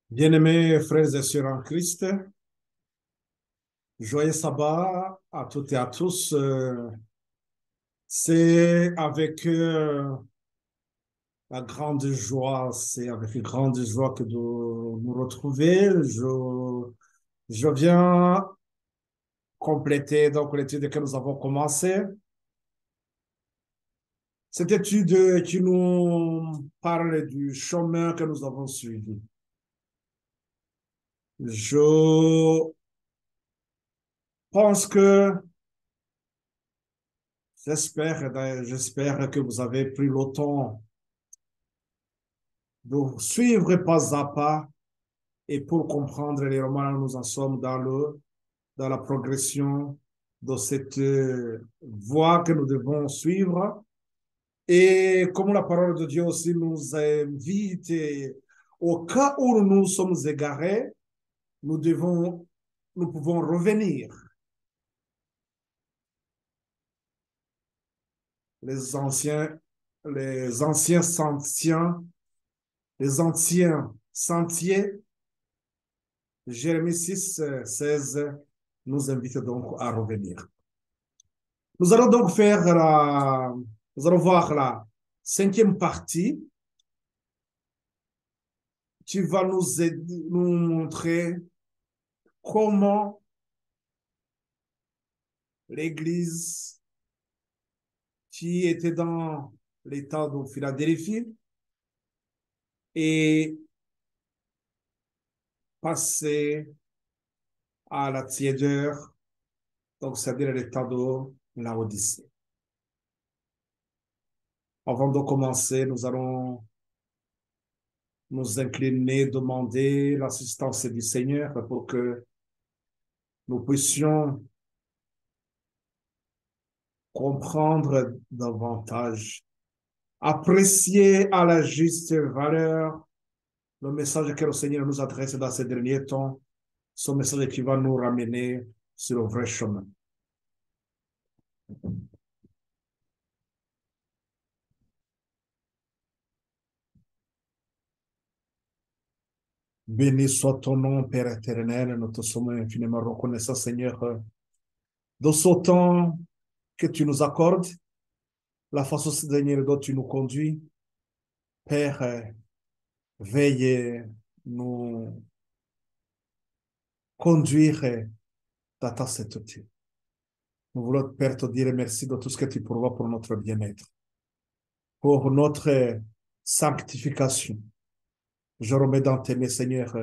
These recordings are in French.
Bien-aimés frères et sœurs en Christ, joyeux sabbat à toutes et à tous. C'est avec la grande joie, c'est avec une grande joie que de nous retrouver. Je viens compléter donc l'étude que nous avons commencée. Cette étude qui nous parle du chemin que nous avons suivi. Je pense que j'espère que vous avez pris le temps de suivre pas à pas et pour comprendre les romans, nous en sommes dans la progression de cette voie que nous devons suivre. Et comme la parole de Dieu aussi nous invite, au cas où nous sommes égarés, nous devons, nous pouvons revenir. Les anciens, les anciens sentiers, les anciens sentiers, Jérémie 6, 16 nous invite donc à revenir. Nous allons donc nous allons voir la cinquième partie qui va nous montrer comment l'Église qui était dans l'état de Philadelphie est passée à la tiédeur, donc c'est-à-dire l'état de Laodicée. Avant de commencer, nous allons nous incliner, demander l'assistance du Seigneur pour que nous puissions comprendre davantage, apprécier à la juste valeur le message que le Seigneur nous adresse dans ces derniers temps, ce message qui va nous ramener sur le vrai chemin. Béni soit ton nom, Père éternel. Nous te sommes infiniment reconnaissants, Seigneur, de ce temps que tu nous accordes, la façon, Seigneur, dont tu nous conduis. Père, veuille nous conduire dans ta sainteté. Nous voulons, Père, te dire merci de tout ce que tu pourvois pour notre bien-être, pour notre sanctification. Je remets dans tes mains, Seigneur,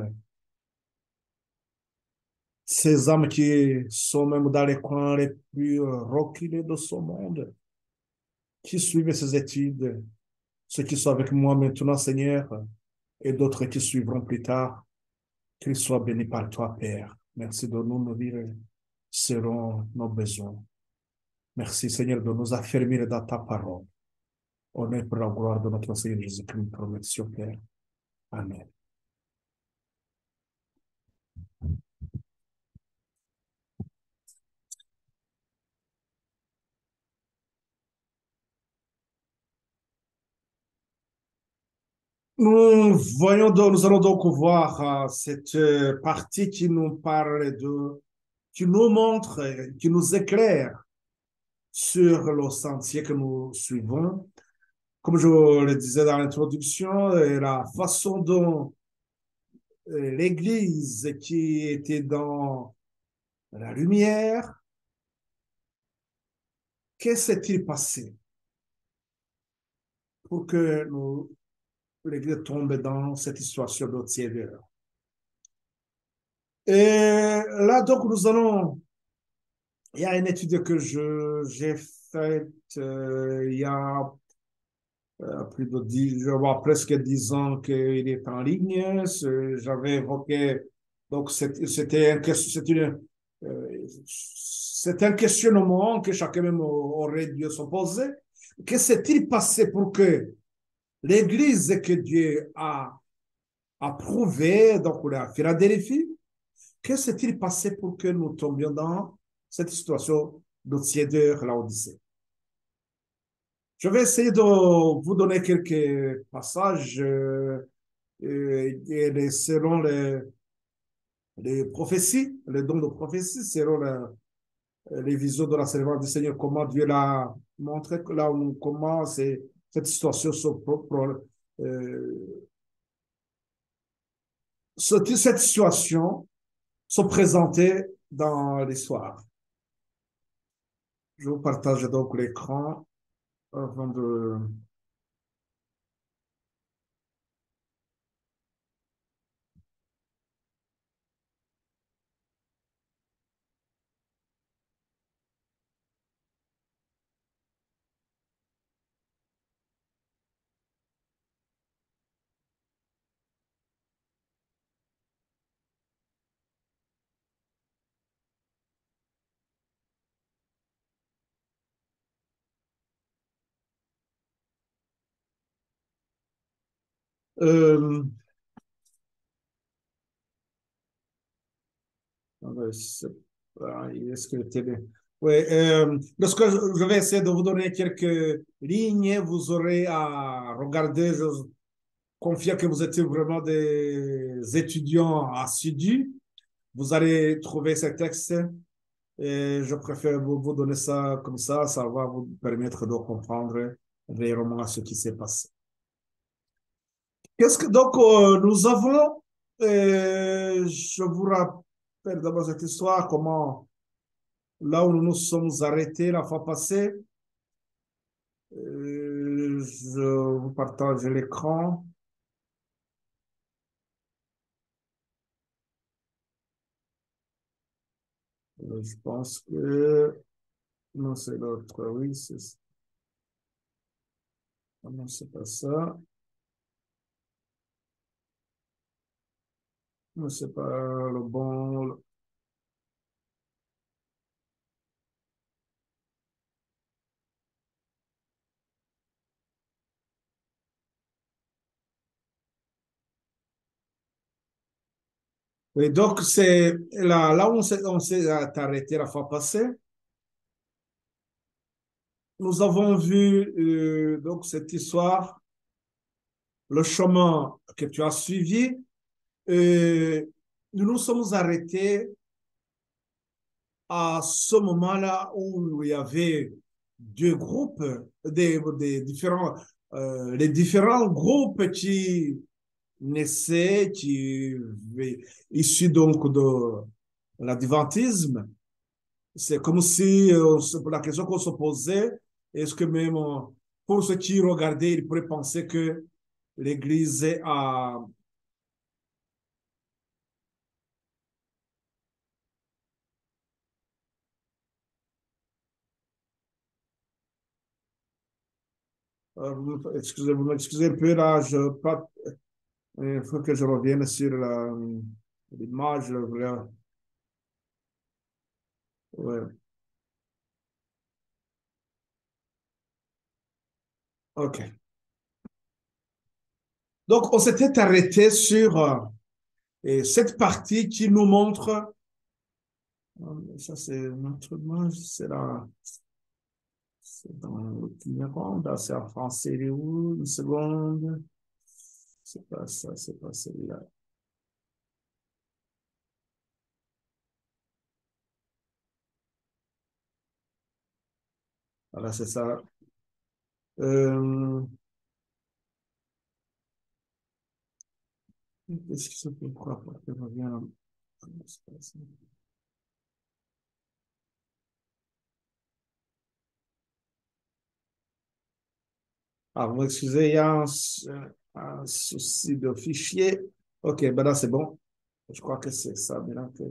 ces âmes qui sont même dans les coins les plus reculés de ce monde, qui suivent ces études, ceux qui sont avec moi maintenant, Seigneur, et d'autres qui suivront plus tard, qu'ils soient bénis par toi, Père. Merci de nous nourrir selon nos besoins. Merci, Seigneur, de nous affermir dans ta parole. Honneur pour la gloire de notre Seigneur Jésus-Christ, protection, Père. Amen. Nous allons donc voir cette partie qui nous parle qui nous montre, qui nous éclaire sur le sentier que nous suivons. Comme je le disais dans l'introduction, la façon dont l'Église qui était dans la lumière, qu'est-ce qui s'est-il passé pour que l'Église tombe dans cette situation de tiédeur? Et là, donc, il y a une étude que j'ai faite il y a plus de 10, je vois presque 10 ans qu'il est en ligne. J'avais évoqué, donc c'est un questionnement que chacun même aurait dû se poser. Que s'est-il passé pour que l'Église que Dieu a approuvée, donc la Philadelphie, que s'est-il passé pour que nous tombions dans cette situation de tiédeur, l'Odyssée? Je vais essayer de vous donner quelques passages selon les prophéties, les dons de prophétie, selon les visions de la servante du Seigneur, comment Dieu l'a montré, que là où, comment cette situation euh, cette situation se présentait dans l'histoire. Je vous partage donc l'écran avant de... Euh, est-ce que le télé... Oui, lorsque je vais essayer de vous donner quelques lignes, vous aurez à regarder. Je confie que vous êtes vraiment des étudiants assidus. Vous allez trouver ces textes et je préfère vous donner ça comme ça va vous permettre de comprendre réellement ce qui s'est passé. Qu'est-ce que donc nous avons, je vous rappelle d'abord cette histoire, comment là où nous nous sommes arrêtés la fois passée, je vous partage l'écran. Je pense que non, c'est l'autre, oui, non, c'est pas ça. Non, c'est pas le bon. Oui, donc c'est là où on s'est arrêté la fois passée. Nous avons vu donc cette histoire, le chemin que tu as suivi. Euh, nous nous sommes arrêtés à ce moment-là où il y avait deux groupes, des différents, les différents groupes qui naissaient, issus donc de l'adventisme. C'est comme si, pour la question qu'on se posait, est-ce que même pour ceux qui regardaient, ils pourraient penser que l'Église a... vous m'excusez un peu là, il faut que je revienne sur l'image. Ouais. OK. Donc, on s'était arrêté sur cette partie qui nous montre, ça c'est notre image, c'est dans l'itinérant, là c'est en français, il est où? Une seconde. C'est pas ça, c'est pas celui-là. Voilà, c'est ça. Euh, Qu'est-ce qui se peut quoi pour que je revienne? Ah, vous m'excusez, il y a un souci de fichier. OK, ben là, c'est bon. Je crois que c'est ça. Maintenant que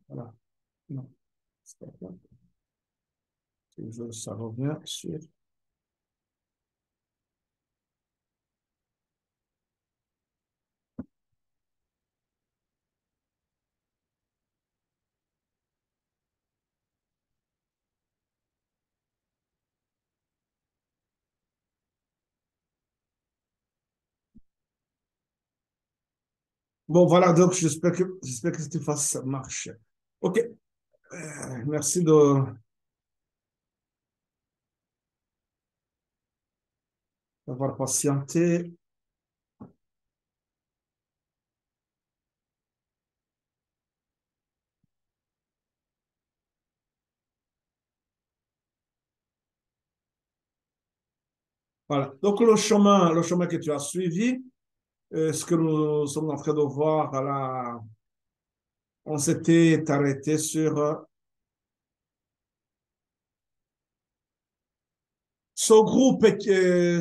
voilà. Non, c'est pas ça. Ça revient sur. Bon, voilà, donc j'espère que cette fois ça marche. OK, merci d'avoir patienté. Voilà. Donc, le chemin que tu as suivi, ce que nous sommes en train de voir, là, on s'était arrêté sur ce groupe,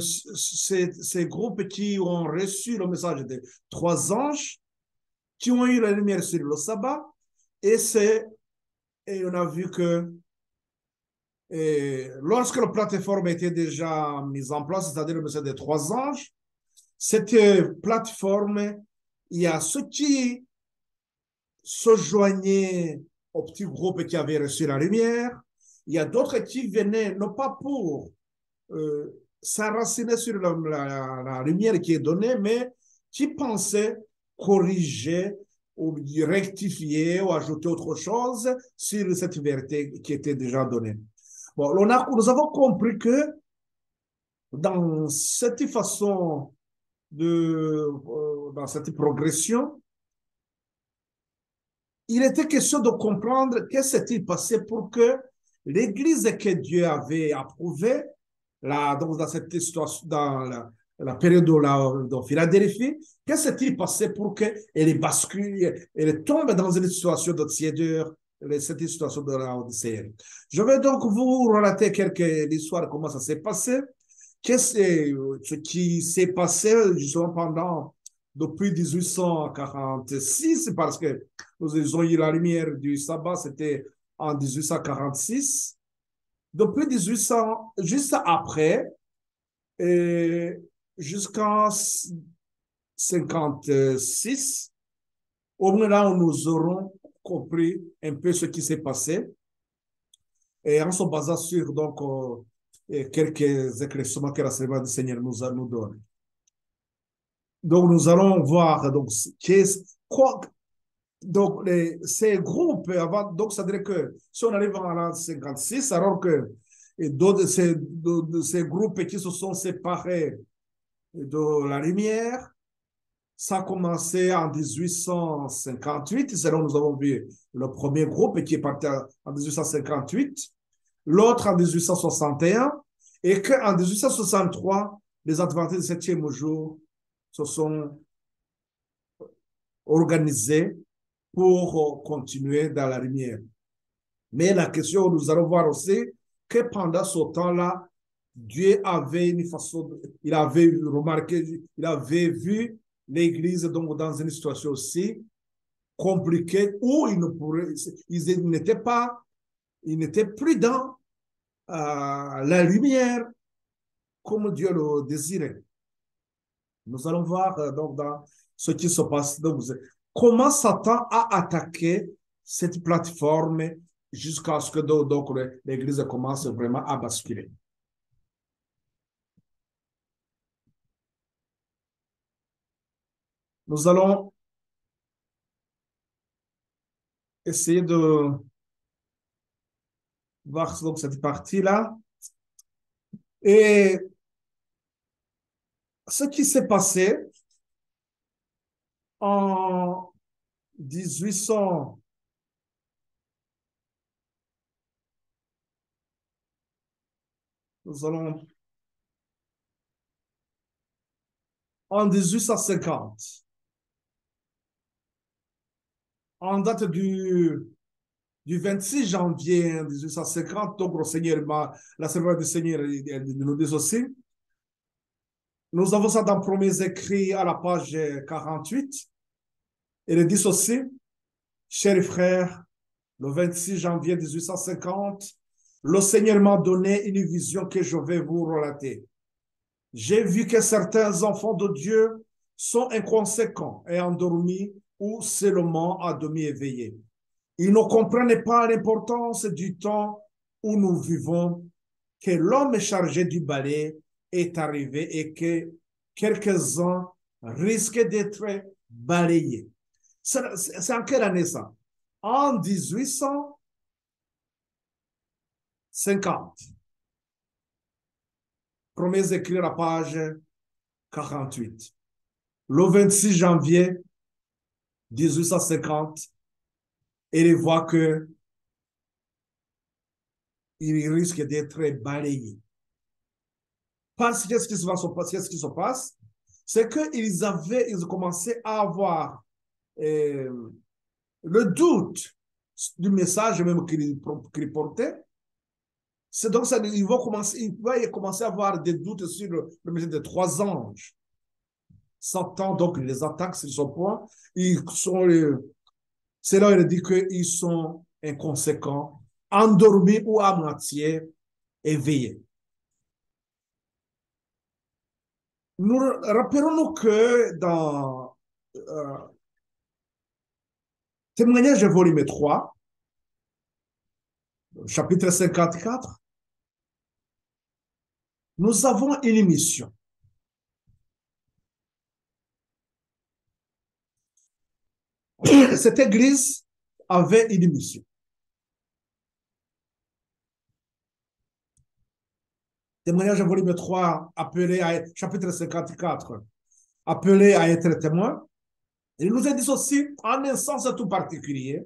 ces groupes qui ont reçu le message des trois anges, qui ont eu la lumière sur le sabbat, et, et on a vu que lorsque la plateforme était déjà mise en place, c'est-à-dire le message des trois anges, cette plateforme, il y a ceux qui se joignaient au petit groupe qui avait reçu la lumière, il y a d'autres qui venaient, non pas pour s'enraciner sur la lumière qui est donnée, mais qui pensait corriger ou rectifier ou ajouter autre chose sur cette vérité qui était déjà donnée. Bon, nous avons compris que dans cette façon dans cette progression, il était question de comprendre qu'est-ce qui s'est passé pour que l'Église que Dieu avait approuvée donc dans cette situation, dans la période de Philadelphie, qu'est-ce qui s'est passé pour qu'elle bascule, elle tombe dans une situation de tiédeur, cette situation de la Odyssée. Je vais donc vous relater quelques histoires, comment ça s'est passé. Ce qui s'est passé justement depuis 1846, parce que nous avons eu la lumière du sabbat, c'était en 1846. Depuis 1800, juste après, et jusqu'en 56, au moment où nous aurons compris un peu ce qui s'est passé, et en se basant sur donc, quelques éclaircissements que la Seigneur du Seigneur nous donne. Donc, nous allons voir donc, quoi, donc ces groupes, avant, donc ça dirait que si on arrive en l'an 56, alors que d'autres de ces groupes qui se sont séparés de la lumière, ça a commencé en 1858, c'est là où nous avons vu le premier groupe qui est parti en 1858, l'autre en 1861, et qu'en 1863, les Adventistes du septième jour se sont organisés pour continuer dans la lumière. Mais la question, nous allons voir aussi que pendant ce temps-là, Dieu avait une façon, il avait remarqué, il avait vu l'Église donc dans une situation aussi compliquée où ils n'étaient pas, ils n'étaient plus dans la lumière comme Dieu le désirait. Nous allons voir donc dans ce qui se passe. Donc, comment Satan a attaqué cette plateforme jusqu'à ce que donc l'Église commence vraiment à basculer. Nous allons essayer de voir donc cette partie-là. Et ce qui s'est passé en 1800, nous allons en 1850, en date du 26 janvier 1850, donc le Seigneur, la Seigneur du Seigneur nous dit aussi, nous avons ça dans premiers écrits à la page 48. Il dit ceci, chers frères, le 26 janvier 1850, le Seigneur m'a donné une vision que je vais vous relater. J'ai vu que certains enfants de Dieu sont inconséquents et endormis ou seulement à demi éveillés. Ils ne comprennent pas l'importance du temps où nous vivons, que l'homme chargé du balai est arrivé et que quelques-uns risquent d'être balayés. C'est en quelle année ça? En 1850. Premiers écrits à la page 48. Le 26 janvier 1850, il voit que il risque d'être balayé. Parce que qu'est-ce qui se passe? C'est ils commençaient à avoir euh, le doute du message même qu'ils portaient. C'est donc ça, ils vont commencer à avoir des doutes sur le message des trois anges. Satan, donc, les attaques sur ce point, c'est là où il dit qu'ils sont inconséquents, endormis ou à moitié éveillés. Nous rappelons-nous que dans Témoignage volume 3, chapitre 54, nous avons une mission. Cette église avait une mission. Témoignage volume 3, chapitre 54, appelé à être témoin. Il nous a dit aussi, en un sens tout particulier,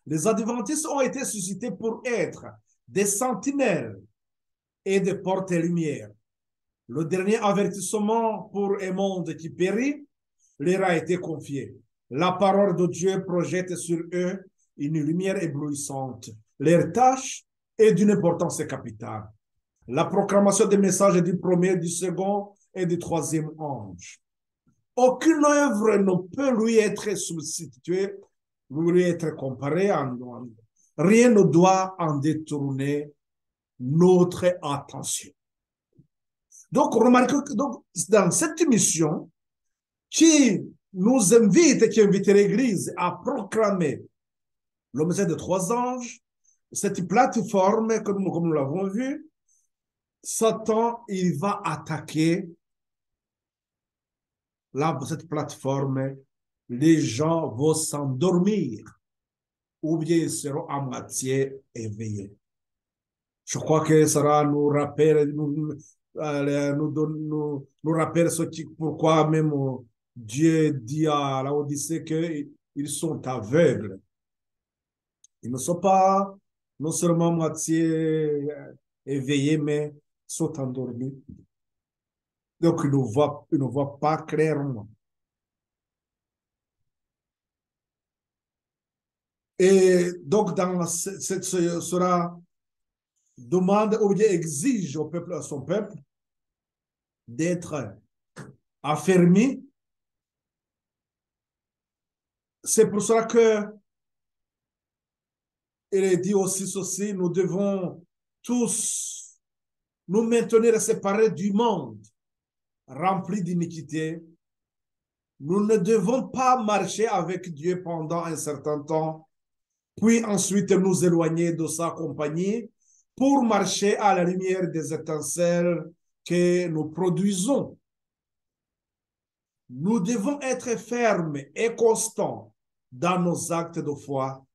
les adventistes ont été suscités pour être des sentinelles et de porter lumière. Le dernier avertissement pour un monde qui périt leur a été confié. La parole de Dieu projette sur eux une lumière éblouissante. Leur tâche est d'une importance capitale. La proclamation des messages du premier, du second et du troisième ange. Aucune œuvre ne peut lui être substituée, lui être comparée. Rien ne doit en détourner notre attention. Donc, remarquez que dans cette mission qui nous invite, qui invite l'Église à proclamer le message des trois anges, cette plateforme, comme nous l'avons vu, Satan, il va attaquer cette plateforme, les gens vont s'endormir ou bien ils seront à moitié éveillés. Je crois que ça nous rappelle, nous rappelle pourquoi même Dieu dit à la Odyssée qu'ils sont aveugles. Ils ne sont pas non seulement moitié éveillés, mais sont endormis. Donc, ils ne voient pas clairement. Et donc, cela demande ou bien exige au peuple, à son peuple, d'être affermi. C'est pour cela que il est dit aussi ceci, nous devons tous nous maintenir séparés du monde, rempli d'iniquité. Nous ne devons pas marcher avec Dieu pendant un certain temps, puis ensuite nous éloigner de sa compagnie pour marcher à la lumière des étincelles que nous produisons. Nous devons être fermes et constants dans nos actes de foi.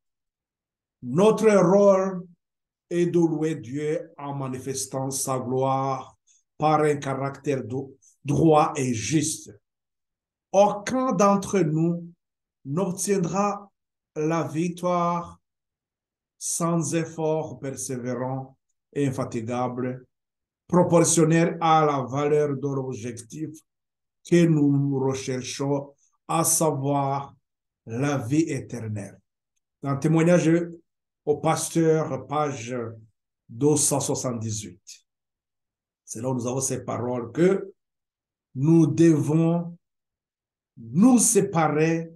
Notre rôle est de louer Dieu en manifestant sa gloire par un caractère droit et juste. Aucun d'entre nous n'obtiendra la victoire sans effort persévérant et infatigable, proportionnel à la valeur de l'objectif que nous recherchons, à savoir la vie éternelle. Dans Témoignage au pasteur, page 278. C'est là où nous avons ces paroles que nous devons nous séparer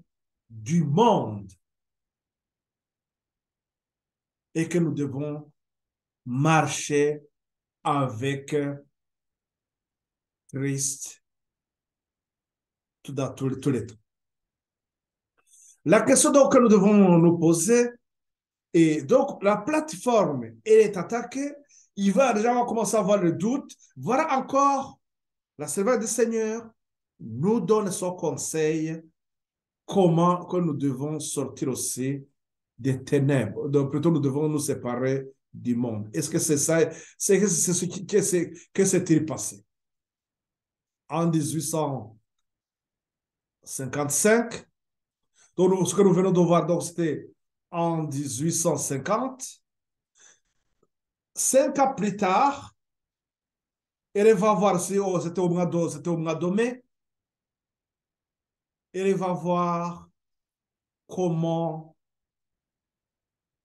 du monde et que nous devons marcher avec Christ dans tous les temps. La question donc que nous devons nous poser est donc la plateforme, elle est attaquée, il va déjà commencer à avoir le doute. Voilà encore la servante du Seigneur nous donne son conseil comment que nous devons sortir aussi des ténèbres. Donc plutôt nous devons nous séparer du monde. Est-ce que c'est ça? C'est ce que s'est-il passé? En 1855, donc ce que nous venons de voir, donc c'était en 1850. 5 ans plus tard, Elle va voir si oh, c'était au mois de mai. Elle va voir comment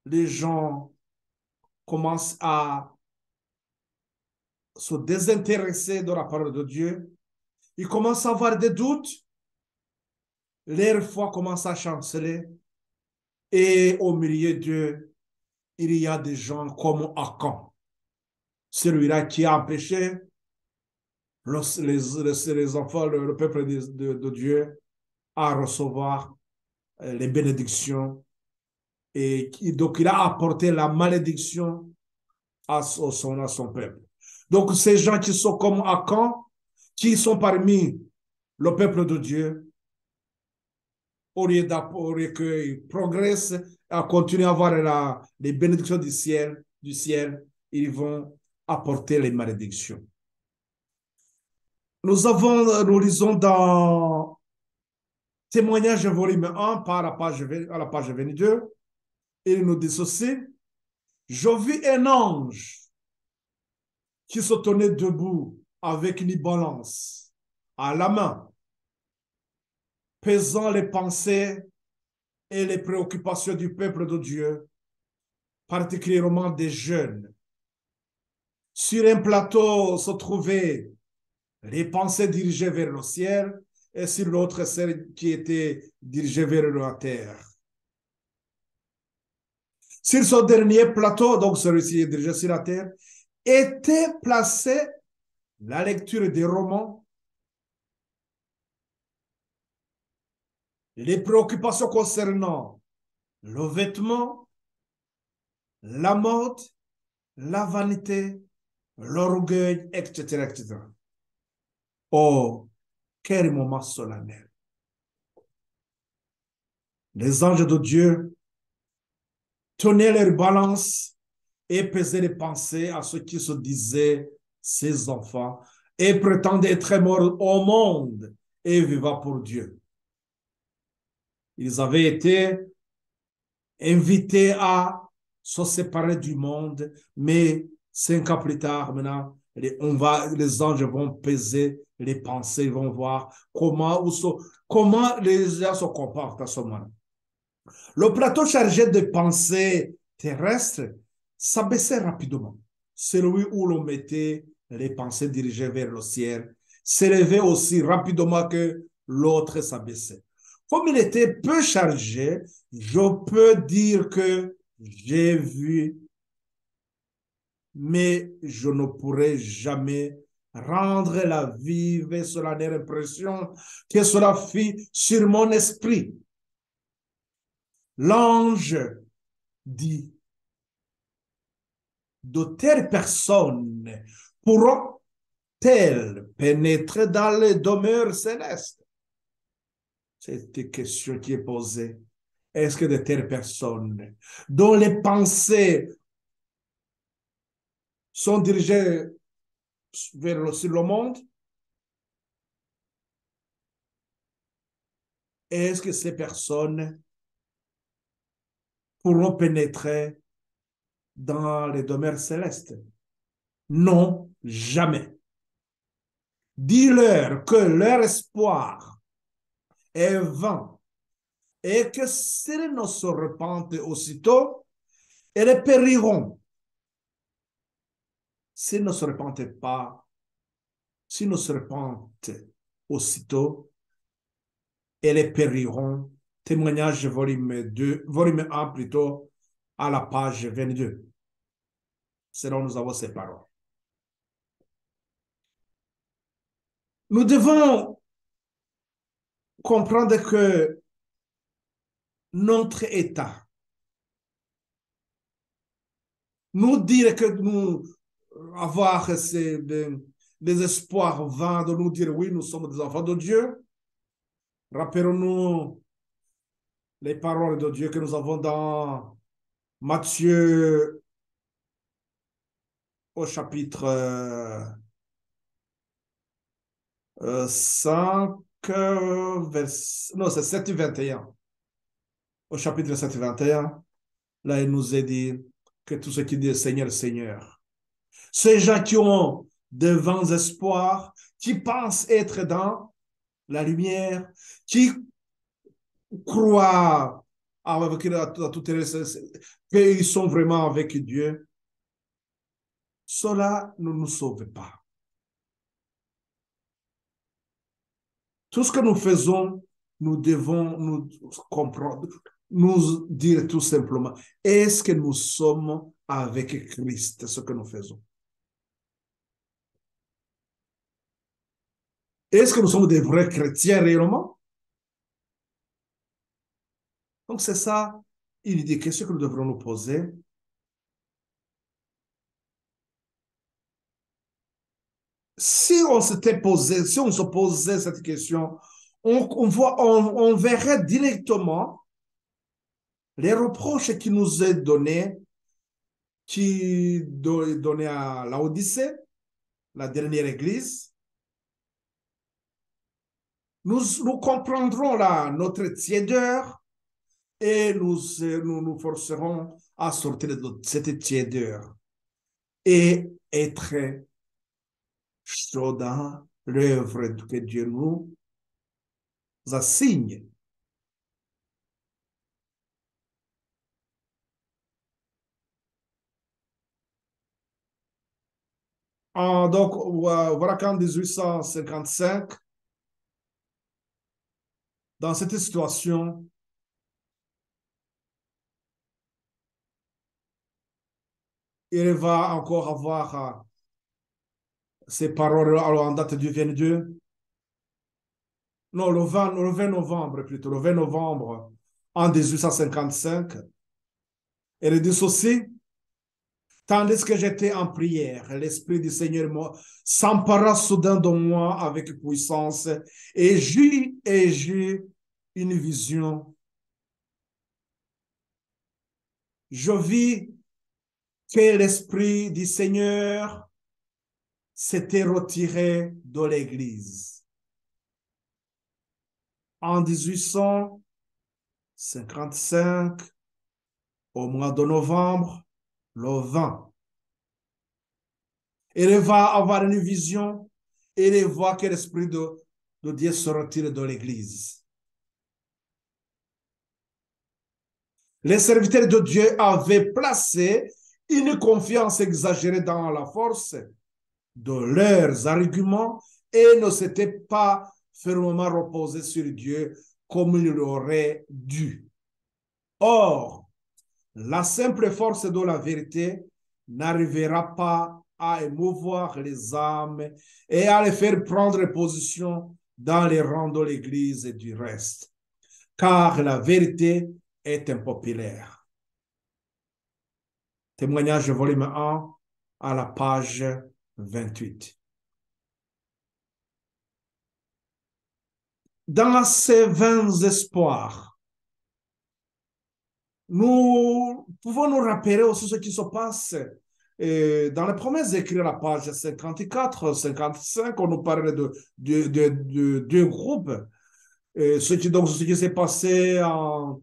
les gens commencent à se désintéresser de la parole de Dieu. Ils commencent à avoir des doutes. Leur foi commence à chanceler. Et au milieu d'eux, il y a des gens comme Akan, celui-là qui a empêché les enfants, le peuple de Dieu à recevoir les bénédictions. Et donc, il a apporté la malédiction à son peuple. Donc, ces gens qui sont comme Akan, qui sont parmi le peuple de Dieu, au lieu qu'ils progressent, à continuer à avoir les bénédictions du ciel, ils vont apporter les malédictions. Nous lisons dans Témoignage volume 1 à la page 22, il nous dit ceci: je vis un ange qui se tenait debout avec une balance à la main, pesant les pensées et les préoccupations du peuple de Dieu, particulièrement des jeunes. Sur un plateau se trouvaient les pensées dirigées vers le ciel et sur l'autre celles qui étaient dirigées vers la terre. Sur ce dernier plateau, donc celui-ci est dirigé sur la terre, était placée la lecture des romans, les préoccupations concernant le vêtement, la mode, la vanité, l'orgueil, etc., etc. Oh, quel moment solennel. Les anges de Dieu tenaient leur balance et pesaient les pensées à ceux qui se disaient ses enfants et prétendaient être morts au monde et vivants pour Dieu. Ils avaient été invités à se séparer du monde, mais 5 ans plus tard, maintenant, les anges vont peser les pensées, ils vont voir comment les gens se comportent à ce moment. Le plateau chargé de pensées terrestres s'abaissait rapidement. Celui où l'on mettait les pensées dirigées vers le ciel s'élevait aussi rapidement que l'autre s'abaissait. Comme il était peu chargé, je peux dire que j'ai vu, mais je ne pourrai jamais rendre la vive et solennelle impression que cela fit sur mon esprit. L'ange dit: de telles personnes pourront-elles pénétrer dans les demeures célestes? C'est une question qui est posée. Est-ce que de telles personnes dont les pensées sont dirigées sur le monde, est-ce que ces personnes pourront pénétrer dans les demeures célestes? Non, jamais. Dis-leur que leur espoir est vain et que s'ils ne se repentent aussitôt, elles périront. S'ils ne se repentent pas, s'ils ne se repentent aussitôt, elles périront. Témoignage volume 2, volume 1 plutôt, à la page 22. C'est là où nous avons ces paroles. Nous devons comprendre que notre état, nous dire que nous avoir des espoirs vains, de nous dire oui, nous sommes des enfants de Dieu. Rappelons-nous les paroles de Dieu que nous avons dans Matthieu au chapitre 5, non, c'est 7 et 21. Au chapitre 7 et 21, là, il nous est dit que tout ce qui dit Seigneur, Seigneur, ces gens qui ont de vains espoirs, qui pensent être dans la lumière, qui croient avec qu'ils sont vraiment avec Dieu, cela ne nous sauve pas. Tout ce que nous faisons, nous devons nous comprendre, nous dire tout simplement, est-ce que nous sommes avec Christ, ce que nous faisons? Est-ce que nous sommes des vrais chrétiens réellement? Donc c'est ça, il dit, question que nous devrons nous poser. Si on s'était posé, si on se posait cette question, on verrait directement les reproches qui nous est donné, qui donné à Laodicée, la dernière église. Nous comprendrons là notre tiédeur et nous forcerons à sortir de cette tiédeur et être chaud dans l'œuvre que Dieu nous assigne. Donc, voilà qu'en 1855, dans cette situation, il va encore avoir ces paroles en date du 22, non, le 20 novembre plutôt, le 20 novembre en 1855, il dit ceci, tandis que j'étais en prière, l'Esprit du Seigneur s'empara soudain de moi avec puissance et j'eus une vision. Je vis que l'Esprit du Seigneur s'était retiré de l'Église. En 1855, au mois de novembre, le 20, il va avoir une vision et il voit que l'Esprit de Dieu se retire de l'Église. Les serviteurs de Dieu avaient placé une confiance exagérée dans la force de leurs arguments et ne s'étaient pas fermement reposés sur Dieu comme il aurait dû. Or, la simple force de la vérité n'arrivera pas à émouvoir les âmes et à les faire prendre position dans les rangs de l'Église et du reste, car la vérité est impopulaire. Témoignage volume 1 à la page 28. Dans ces vains espoirs, nous pouvons nous rappeler aussi ce qui se passe dans les promesses écrites à la page 54, 55, on nous parle de deux groupes. Ce qui s'est passé à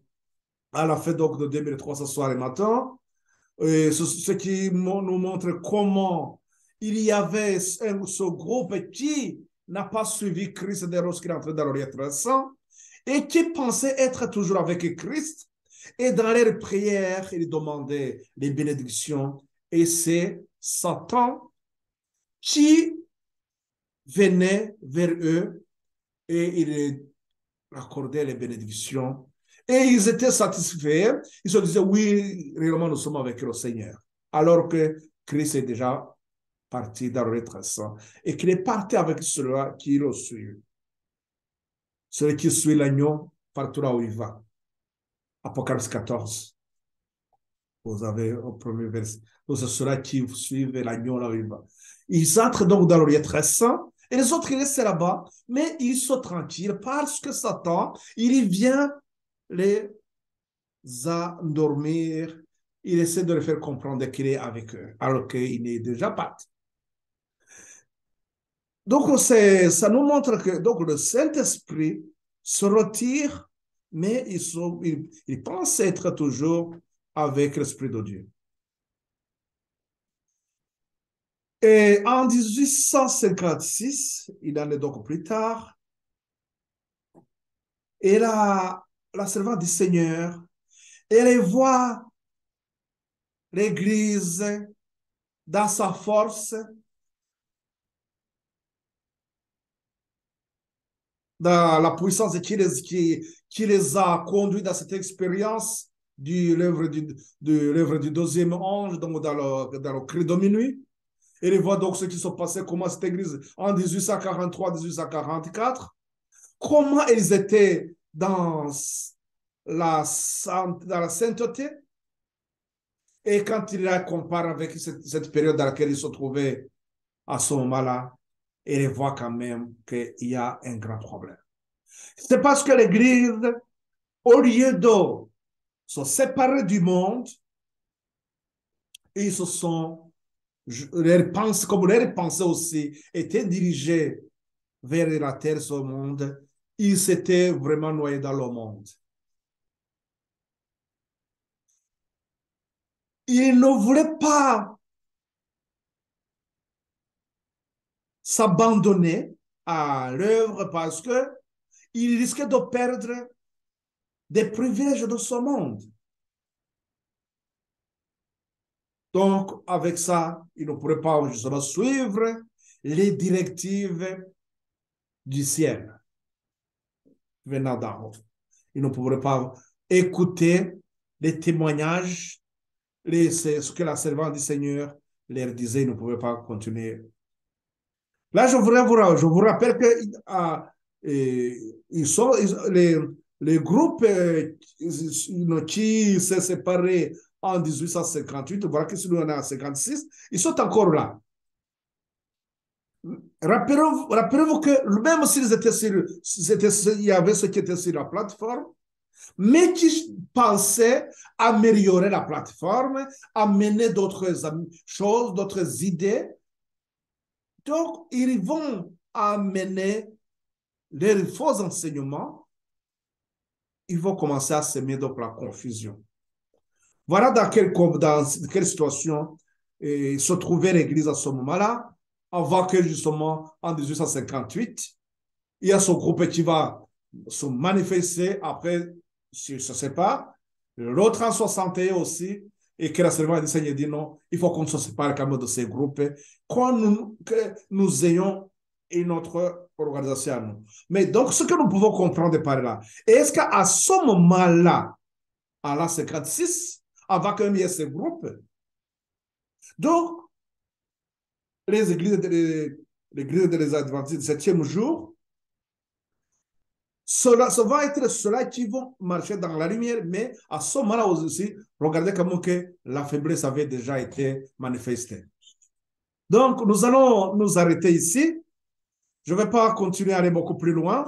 la fin donc, de 2003 ce soir et matin, ce qui nous montre comment il y avait ce groupe qui n'a pas suivi Christ dès lorsqu'il est entré dans l'Orient Saint et qui pensait être toujours avec Christ. Et dans leurs prières, ils demandaient les bénédictions. Et c'est Satan qui venait vers eux et il accordait les bénédictions. Et ils étaient satisfaits. Ils se disaient, oui, réellement, nous sommes avec le Seigneur. Alors que Christ est déjà parti dans le retraçant et qu'il est parti avec ceux-là qui le suivent. Celui qui suit l'agneau partout là où il va. Apocalypse 14. Vous avez au premier verset. Donc, c'est ceux-là qui suivent l'agneau là où il va. Ils entrent donc dans le lieu très saint et les autres, ils restent là-bas, mais ils sont tranquilles parce que Satan, il vient les endormir. Il essaie de les faire comprendre qu'il est avec eux, alors qu'il est déjà parti. Donc, ça nous montre que donc, le Saint-Esprit se retire, mais il pense être toujours avec l'Esprit de Dieu. Et en 1856, il en est donc plus tard, et la servante du Seigneur, elle voit l'Église dans sa force, dans la puissance qui les a conduits dans cette expérience de l'œuvre du deuxième ange, donc dans le cri de minuit. Et ils voient donc ce qui se passait, comment cette église en 1843-1844, comment ils étaient dans la sainteté. Et quand il la compare avec cette période dans laquelle ils se trouvaient à ce moment-là, ils voient quand même qu'il y a un grand problème. C'est parce que l'église, au lieu de se séparer du monde, ils se sont, comme leurs pensées aussi étaient dirigées vers la terre, ce monde, ils s'étaient vraiment noyés dans le monde. Ils ne voulaient pas s'abandonner à l'œuvre parce qu'ils risquaient de perdre des privilèges de ce monde. Donc, avec ça, ils ne pourraient pas justement suivre les directives du ciel venant d'en haut. Ils ne pourraient pas écouter les témoignages, ce que la servante du Seigneur leur disait, ils ne pouvaient pas continuer. Là, je vous rappelle que les groupes qui s'est séparés en 1858, voilà que nous on est en 56, ils sont encore là. Rappelez-vous que même s'ils étaient il y avait ceux qui étaient sur la plateforme, mais qui pensaient améliorer la plateforme, amener d'autres choses, d'autres idées. Donc, ils vont amener les faux enseignements, ils vont commencer à semer donc la confusion. Voilà dans quelle situation se trouvait l'Église à ce moment-là, avant que justement, en 1858, il y a ce groupe qui va se manifester, après, s'il se sépare, l'autre en 61 aussi, et que la servante du Seigneur dit non, il faut qu'on se sépare quand même de ces groupes, que nous ayons une autre organisation à nous. Mais donc, ce que nous pouvons comprendre par là, est-ce qu'à ce moment-là, à l'an 56, avant qu'il y ait ce groupe, donc, l'église des Adventistes du 7e jour, ça va être ceux-là qui vont marcher dans la lumière, mais à ce moment-là aussi, regardez comment que la faiblesse avait déjà été manifestée. Donc, nous allons nous arrêter ici. Je ne vais pas continuer à aller beaucoup plus loin.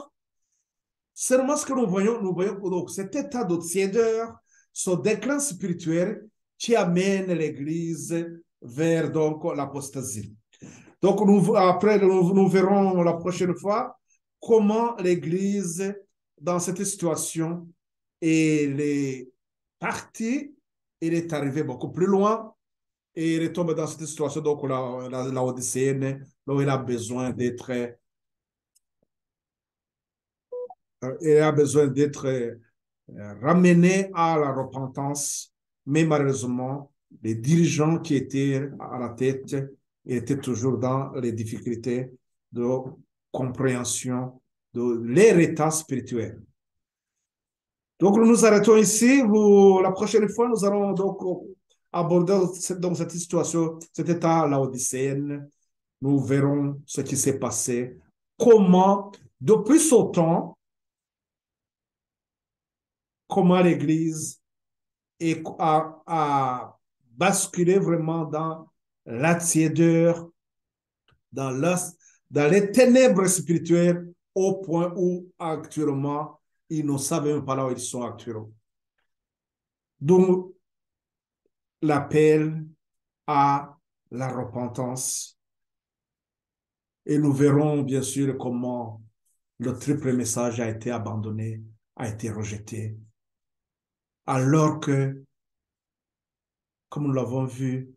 Seulement ce que nous voyons donc, cet état de tiédeur, ce déclin spirituel qui amène l'Église vers donc l'apostasie. Donc, après, nous verrons la prochaine fois comment l'Église, dans cette situation, elle est partie, elle est arrivée beaucoup plus loin et elle est tombée dans cette situation, donc la Odysséenne, où elle a besoin d'être ramenée à la repentance, mais malheureusement, les dirigeants qui étaient à la tête étaient toujours dans les difficultés de compréhension de leur état spirituel. Donc, nous nous arrêtons ici. La prochaine fois, nous allons donc aborder cette situation, cet état laodicéen. Nous verrons ce qui s'est passé, comment, depuis ce temps, comment l'Église a basculé vraiment dans la tiédeur, dans les ténèbres spirituelles, au point où actuellement, ils ne savent même pas là où ils sont actuellement. Donc, l'appel à la repentance. Et nous verrons bien sûr comment le triple message a été abandonné, a été rejeté. Alors que, comme nous l'avons vu,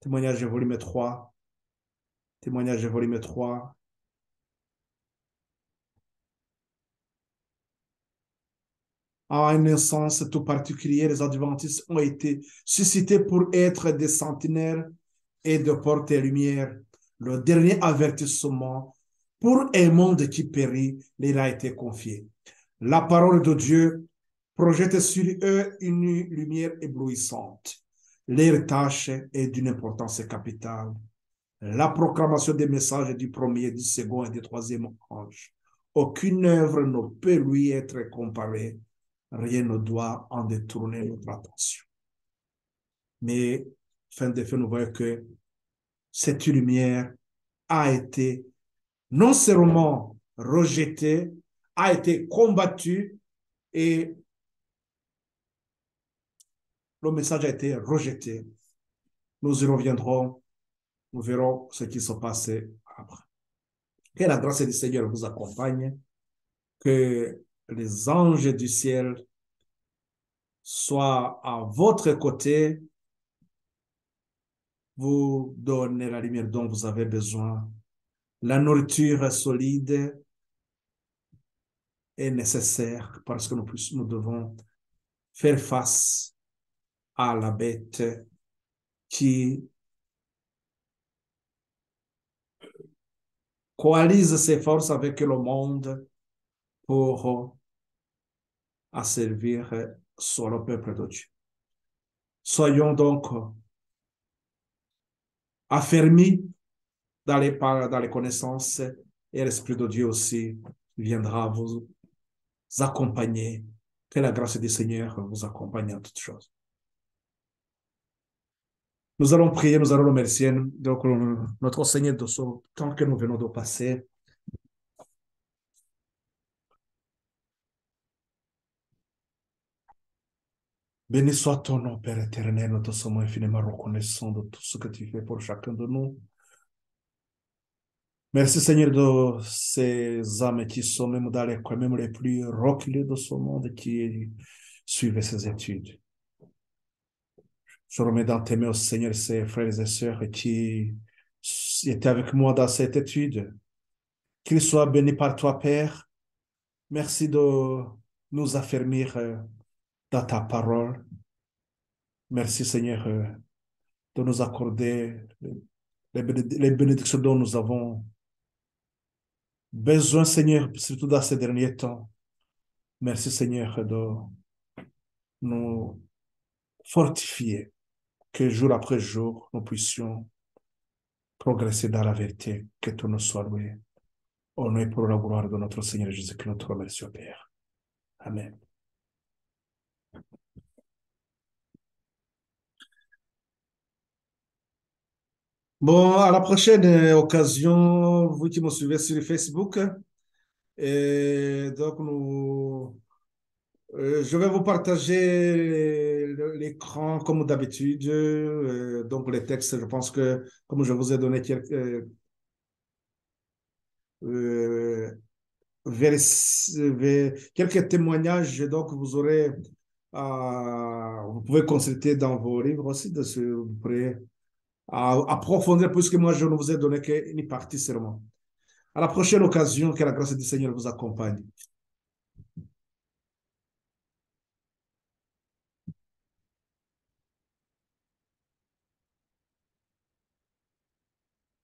Témoignage volume 3. Témoignage volume 3. En un sens tout particulier, les adventistes ont été suscités pour être des sentinelles et de porter lumière. Le dernier avertissement pour un monde qui périt leur a été confié. La parole de Dieu projette sur eux une lumière éblouissante. Leur tâche est d'une importance capitale. La proclamation des messages du premier, du second et du troisième ange. Aucune œuvre ne peut lui être comparée. Rien ne doit en détourner notre attention. Mais, fin de fait, nous voyons que cette lumière a été non seulement rejetée, a été combattue et le message a été rejeté. Nous y reviendrons, nous verrons ce qui se passe après. Que la grâce du Seigneur vous accompagne, que les anges du ciel soient à votre côté, vous donnent la lumière dont vous avez besoin. La nourriture solide est nécessaire parce que nous devons faire face à la bête qui coalise ses forces avec le monde pour asservir sur le peuple de Dieu. Soyons donc affermis dans les connaissances et l'Esprit de Dieu aussi viendra vous accompagner. Que la grâce du Seigneur vous accompagne en toutes choses. Nous allons prier, nous allons remercier donc, notre Seigneur de ce temps que nous venons de passer. Béni soit ton nom, Père éternel. Nous te sommes infiniment reconnaissants de tout ce que tu fais pour chacun de nous. Merci, Seigneur, de ces âmes qui sont même dans les coins, même les plus reculés de ce monde, qui suivent ces études. Je remets dans tes mains, oh Seigneur, ces frères et sœurs qui étaient avec moi dans cette étude. Qu'ils soient bénis par toi, Père. Merci de nous affermir dans ta parole. Merci, Seigneur, de nous accorder les bénédictions dont nous avons besoin, Seigneur, surtout dans ces derniers temps. Merci, Seigneur, de nous fortifier, que jour après jour, nous puissions progresser dans la vérité, que tout nous soit loué. Au nom et pour la gloire de notre Seigneur Jésus-Christ, notre remercie, Père. Amen. Bon, à la prochaine occasion, vous qui me suivez sur Facebook, et donc je vais vous partager l'écran comme d'habitude. Donc les textes, je pense que comme je vous ai donné euh, quelques témoignages, donc vous pouvez consulter dans vos livres aussi, vous pourrez approfondir, puisque moi je ne vous ai donné qu'une partie seulement. À la prochaine occasion, que la grâce du Seigneur vous accompagne.